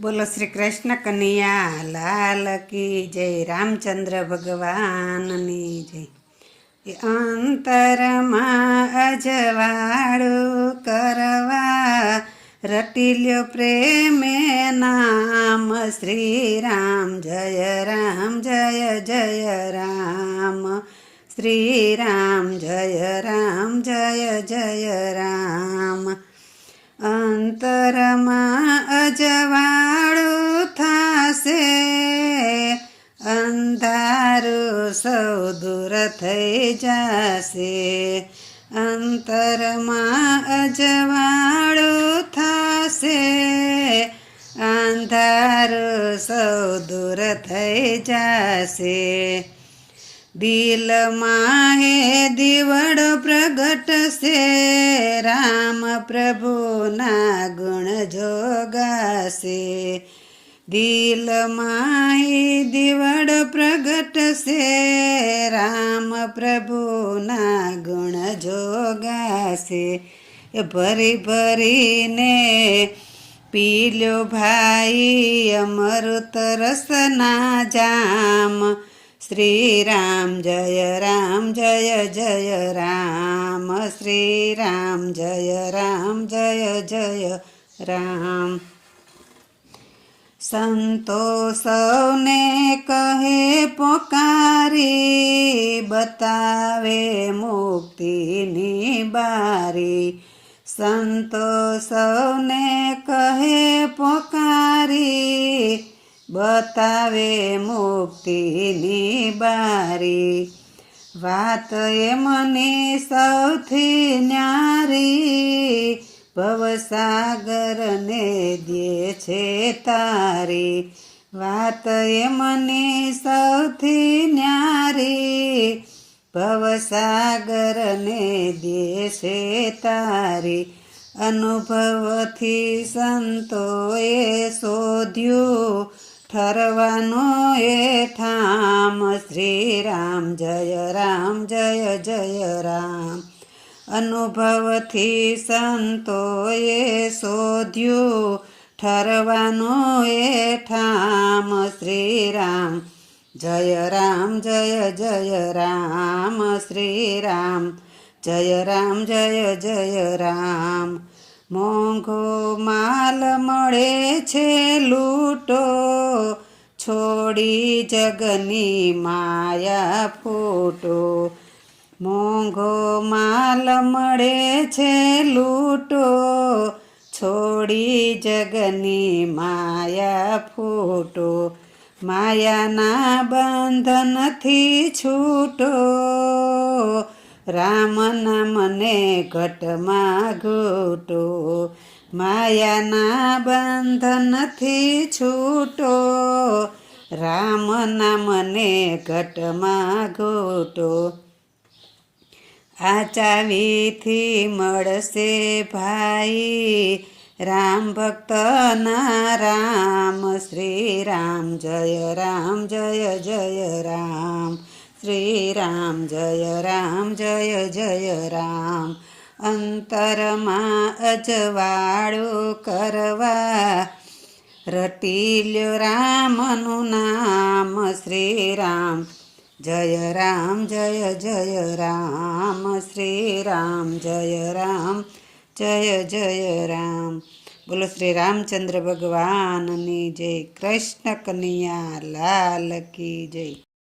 બોલો શ્રી કૃષ્ણ કનૈયા લાલ કી જય, રામચંદ્ર ભગવાનની જય. એ અંતરમાં અજવાળું કરવા રટી લ્યો પ્રેમે નામ શ્રી રામ. જય રામ જય જય રામ શ્રી રામ. જય રામ જય જય રામ. અંતરમાં અજવાળું થાશે, અંધારું સૌ દૂર થઈ જશે. અંતરમાં અજવાળું થાશે, અંધારું સૌ દૂર થઈ જશે. દિલમાં હે દીવડો પ્રગટશે, રામ પ્રભુના ગુણ જોગાશે. દિલમાં હે દીવડો પ્રગટશે, રામ પ્રભુના ગુણ જોગાશે. ભરી ભરીને પી લો ભાઈ અમૃત રસના જામ. શ્રી રામ જય રામ જય જય રામ શ્રી રામ. જય રામ જય જય રામ. સંતો સૌને કહે પોકારી, બતાવે મુક્તિની બારી. સંતો સૌને કહે પોકારી, બતાવે મુક્તિની બારી. વાત એ મને સૌથી ન્યારી, ભવસાગરને દે છે તારી. વાત એ મને સૌથી ન્યારી, ભવસાગરને દે છે તારી. અનુભવથી સંતોએ શોધ્યું, ઠરવાનો એ ઠામ. શ્રી રામ જય રામ જય જય રામ. અનુભવથી સંતોએ શોધ્યું, ઠરવાનો એ ઠામ. શ્રી રામ જય રામ જય જય રામ શ્રી રામ. જય રામ જય જય રામ. મોંઘો માલ મળે છે લૂંટો, છોડી જગની માયા ફૂટો. મોંઘો માલ મળે છે લૂંટો, છોડી જગની માયા ફૂટો. માયાના બંધનથી છૂટો, રામ નામને ઘટમાં ઘૂંટો. માયાના બંધનથી છૂટો, રામ નામને ઘટમાં ઘૂંટો. આ ચાવીથી મળશે ભાઈ, રામ ભક્તના રામ. શ્રી રામ જય રામ જય જય રામ શ્રી રામ. જય રામ જય જય રામ. અંતરમાં અજવાળું કરવા રટી લ્યો રામનું નામ. શ્રી રામ જય રામ જય જય રામ શ્રી રામ. જય રામ જય જય રામ. બોલો શ્રી રામચંદ્ર ભગવાનની જય. કૃષ્ણ કનૈયા લાલ કી જય.